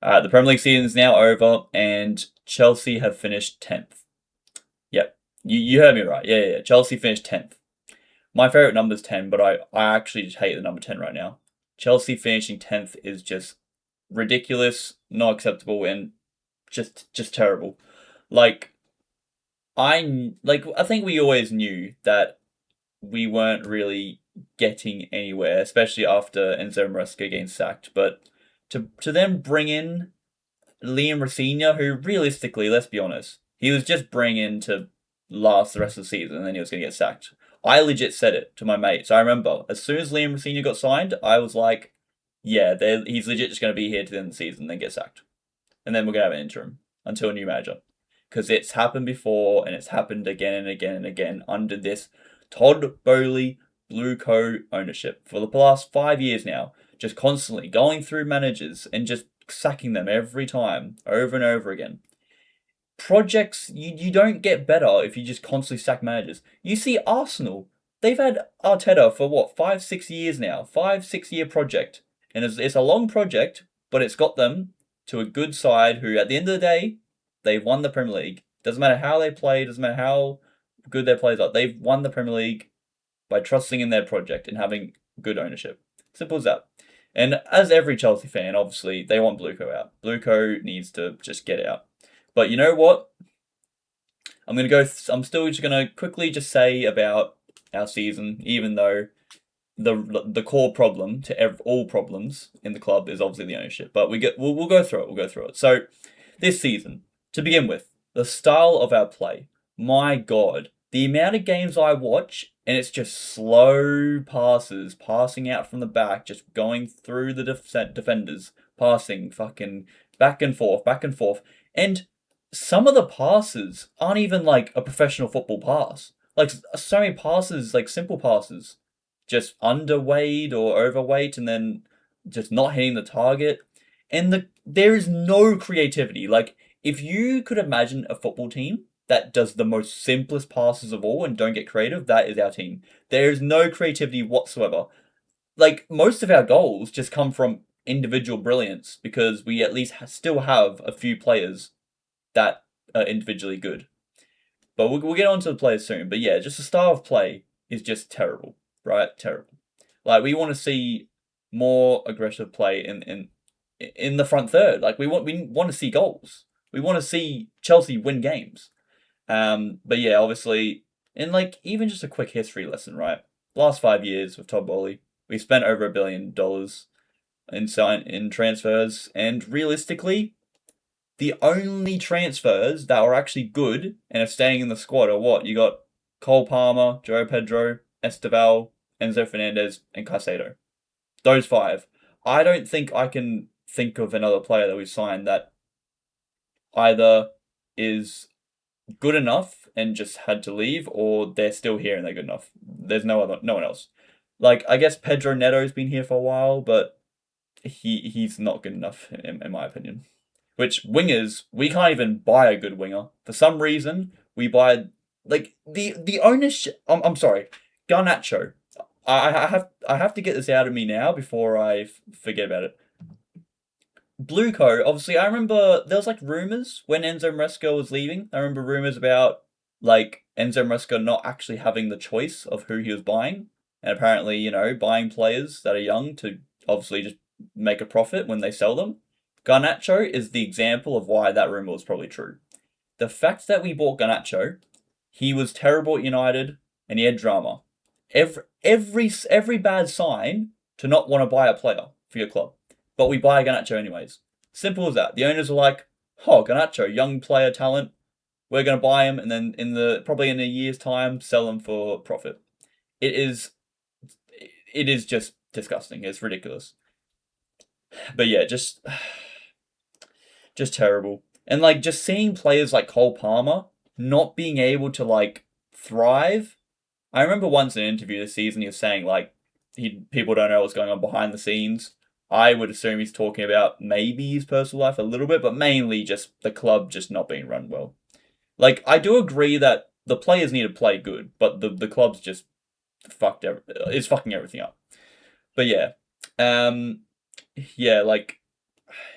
The Premier League season is now over, and Chelsea have finished 10th. Yep, you heard me right. Yeah. Chelsea finished 10th. My favorite number is 10, but I actually just hate the number 10 right now. Chelsea finishing 10th is just ridiculous, not acceptable, and just terrible. Like I think we always knew that we weren't really getting anywhere, especially after Enzo Maresca getting sacked. But to then bring in Liam Rosenior, who realistically, let's be honest, he was just bringing in to last the rest of the season, and then he was going to get sacked. I legit said it to my mates. I remember as soon as Liam Rosenior got signed, I was like, "Yeah, he's legit just going to be here to the end of the season, then get sacked, and then we're going to have an interim until a new manager." Because it's happened before, and it's happened again and again and again under this Todd Bowley Blue Co ownership for the past 5 years now, just constantly going through managers and just sacking them every time, over and over again. Projects, you don't get better if you just constantly sack managers. You see Arsenal, they've had Arteta for what, 5, 6 years now? 5, 6 year project. And it's a long project, but it's got them to a good side who, at the end of the day, they've won the Premier League. Doesn't matter how they play, doesn't matter how good their players are. They've won the Premier League by trusting in their project and having good ownership. Simple as that. And as every Chelsea fan, obviously, they want Bluco out. Bluco needs to just get out. But you know what? I'm still just gonna quickly just say about our season, even though the core problem to all problems in the club is obviously the ownership. But we'll go through it. We'll go through it. So this season, to begin with, the style of our play. My God, the amount of games I watch, and it's just slow passes, passing out from the back, just going through the defenders, passing, fucking back and forth, and some of the passes aren't even like a professional football pass. Like so many passes, like simple passes, just underweight or overweight, and then just not hitting the target. And there is no creativity. Like if you could imagine a football team that does the most simplest passes of all and don't get creative, that is our team. There is no creativity whatsoever. Like most of our goals just come from individual brilliance because we at least still have a few players that are individually good. But we'll get on to the players soon. But yeah, just the style of play is just terrible, right? Terrible. Like we want to see more aggressive play in the front third. Like we want to see goals. We want to see Chelsea win games. But yeah, obviously, in like even just a quick history lesson, right? Last 5 years with Todd Bowley, we spent over $1 billion in transfers, and realistically, the only transfers that are actually good and are staying in the squad are what? You got Cole Palmer, Joe Pedro, Esteval, Enzo Fernandez, and Caicedo. Those five. I don't think I can think of another player that we signed that either is good enough and just had to leave, or they're still here and they're good enough. There's no one else. Like I guess Pedro Neto's been here for a while, but he's not good enough in my opinion. Which wingers, we can't even buy a good winger. For some reason, we buy like the ownership. I'm sorry, Garnacho. I have to get this out of me now before I forget about it. Blueco, obviously, I remember there was like rumors when Enzo Maresca was leaving. I remember rumors about like Enzo Maresca not actually having the choice of who he was buying, and apparently, buying players that are young to obviously just make a profit when they sell them. Garnacho is the example of why that rumor was probably true. The fact that we bought Garnacho, he was terrible at United and he had drama. Every bad sign to not want to buy a player for your club. But we buy Garnacho anyways. Simple as that. The owners are like, "Oh, Garnacho, young player talent. We're gonna buy him, and then probably in a year's time sell him for profit." It is just disgusting. It's ridiculous. But yeah, just terrible. And like just seeing players like Cole Palmer not being able to like thrive. I remember once in an interview this season he was saying like people don't know what's going on behind the scenes. I would assume he's talking about maybe his personal life a little bit, but mainly just the club just not being run well. Like I do agree that the players need to play good, but the club's just is fucking everything up. But yeah, yeah, like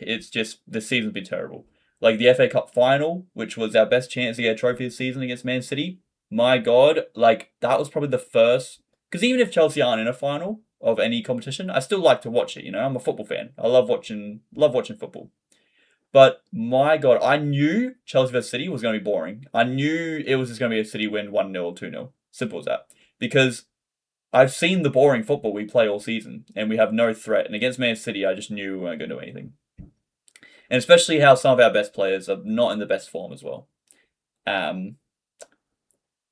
it's just the season's been terrible. Like the FA Cup final, which was our best chance to get a trophy this season against Man City. My God, like that was probably the first. Because even if Chelsea aren't in a final of any competition, I still like to watch it. You know, I'm a football fan. I love watching football. But my God, I knew Chelsea vs City was going to be boring. I knew it was just going to be a City win 1-0 or 2-0. Simple as that. Because I've seen the boring football we play all season, and we have no threat. And against Man City, I just knew we weren't going to do anything. And especially how some of our best players are not in the best form as well. Um,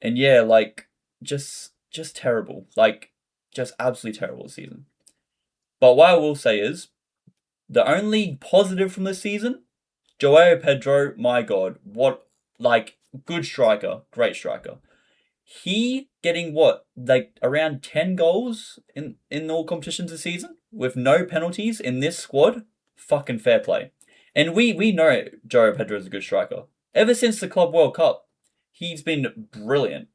and yeah, like just terrible, like just absolutely terrible this season. But what I will say is the only positive from this season, Joao Pedro. My God, what like good striker, great striker. He getting what like around 10 goals in all competitions this season with no penalties in this squad. Fucking fair play. And we know Joao Pedro is a good striker. Ever since the Club World Cup, he's been brilliant.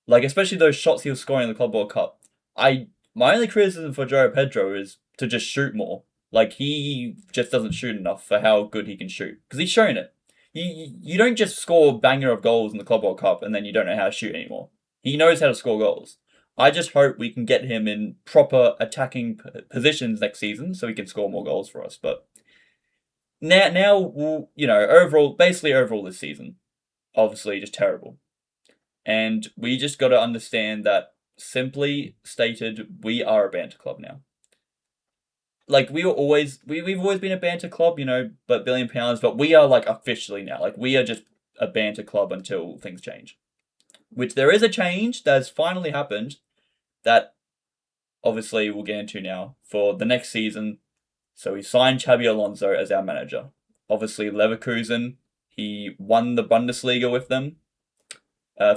Like especially those shots he was scoring in the Club World Cup. I My only criticism for Joao Pedro is to just shoot more. Like he just doesn't shoot enough for how good he can shoot because he's shown it. You don't just score a banger of goals in the Club World Cup and then you don't know how to shoot anymore. He knows how to score goals. I just hope we can get him in proper attacking positions next season so he can score more goals for us. But now, overall, basically overall this season, obviously just terrible. And we just got to understand that, simply stated, we are a banter club now. Like we've always been a banter club, but £1 billion, but we are like officially now. Like we are just a banter club until things change. Which there is a change that has finally happened that obviously we'll get into now for the next season. So we signed Xabi Alonso as our manager. Obviously Leverkusen, he won the Bundesliga with them.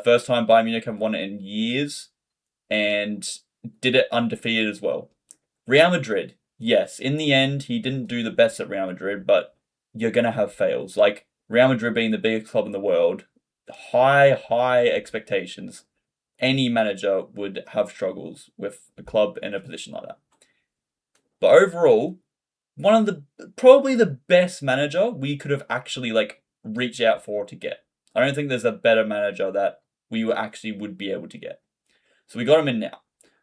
First time Bayern Munich have won it in years, and did it undefeated as well. Real Madrid, yes, in the end he didn't do the best at Real Madrid, but you're gonna have fails. Like Real Madrid being the biggest club in the world, high expectations. Any manager would have struggles with a club in a position like that. But overall, one of the probably the best manager we could have actually like reached out for to get. I don't think there's a better manager that we actually would be able to get. So we got him in now.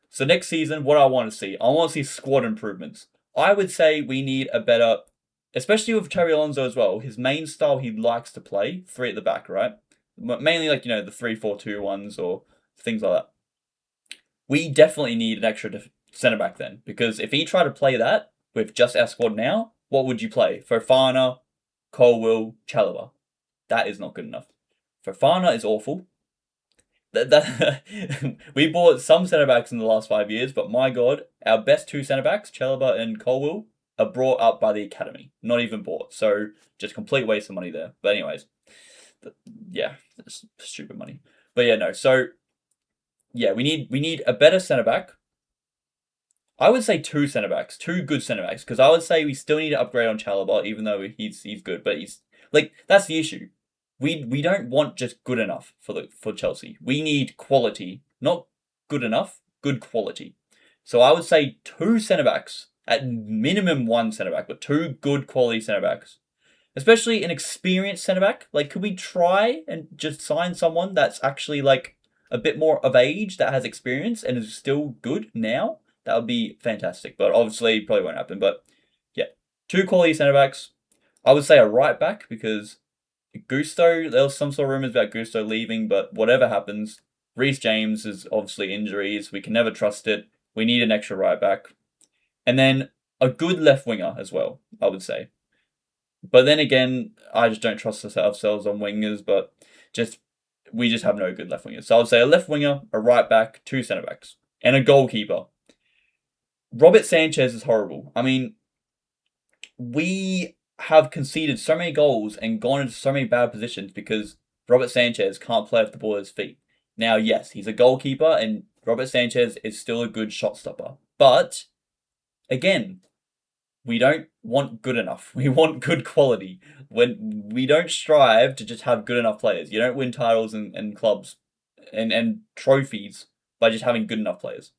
So next season, what I want to see, I want to see squad improvements. I would say we need a better, especially with Xabi Alonso as well. His main style he likes to play, three at the back, right? Mainly like the 3-4-2 ones or things like that. We definitely need an extra centre back then, because if he tried to play that with just our squad now, what would you play? Fofana, Colwill, Chalobah. That is not good enough. Fofana is awful. We bought some centre backs in the last 5 years, but my God, our best two centre backs, Chalobah and Colwill, are brought up by the academy, not even bought. So just complete waste of money there. But anyways, yeah, that's stupid money. But yeah, no. So yeah, we need a better centre back. I would say two centre backs, two good centre backs, because I would say we still need to upgrade on Chalobah, even though he's good, but he's like that's the issue. We don't want just good enough for Chelsea. We need quality, not good enough, good quality. So I would say two centre backs, at minimum one centre back, but two good quality centre backs. Especially an experienced centre back. Like, could we try and just sign someone that's actually like a bit more of age, that has experience and is still good now? That would be fantastic. But obviously, probably won't happen. But yeah, two quality centre backs. I would say a right back, because Gusto, there was some sort of rumours about Gusto leaving, but whatever happens, Reece James is obviously injuries. We can never trust it. We need an extra right back. And then a good left winger as well, I would say. But then again, I just don't trust ourselves on wingers, but we just have no good left wingers. So I would say a left winger, a right back, two centre backs, and a goalkeeper. Robert Sanchez is horrible. I mean, we have conceded so many goals and gone into so many bad positions because Robert Sanchez can't play with the ball at his feet. Now, yes, he's a goalkeeper and Robert Sanchez is still a good shot stopper. But, again, we don't want good enough. We want good quality. When we don't strive to just have good enough players. You don't win titles and clubs and trophies by just having good enough players.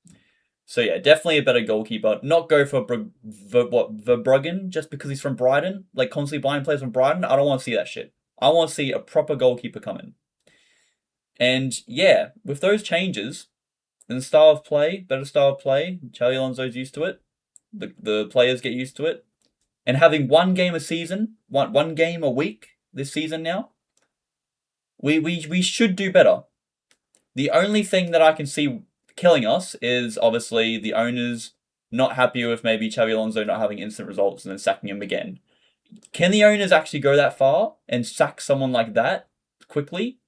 So yeah, definitely a better goalkeeper. Not go for Verbruggen just because he's from Brighton. Like constantly buying players from Brighton. I don't want to see that shit. I want to see a proper goalkeeper come in. And yeah, with those changes and style of play, better style of play, Xabi Alonso's used to it. The players get used to it. And having one game a season, one game a week this season now, we should do better. The only thing that I can see killing us is obviously the owners not happy with maybe Xabi Alonso not having instant results and then sacking him again. Can the owners actually go that far and sack someone like that quickly?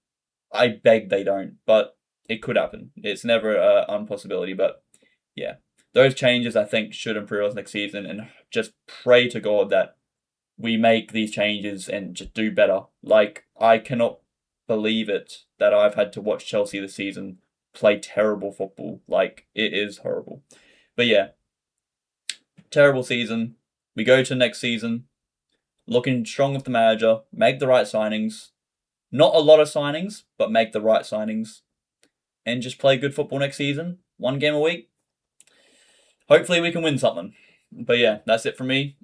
I beg they don't, but it could happen. It's never an impossibility, but yeah. Those changes I think should improve us next season, and just pray to God that we make these changes and just do better. Like, I cannot believe it that I've had to watch Chelsea this season play terrible football. Like, it is horrible. But yeah, terrible season. We go to next season, looking strong with the manager, make the right signings. Not a lot of signings, but make the right signings. And just play good football next season. One game a week. Hopefully we can win something. But yeah, that's it from me.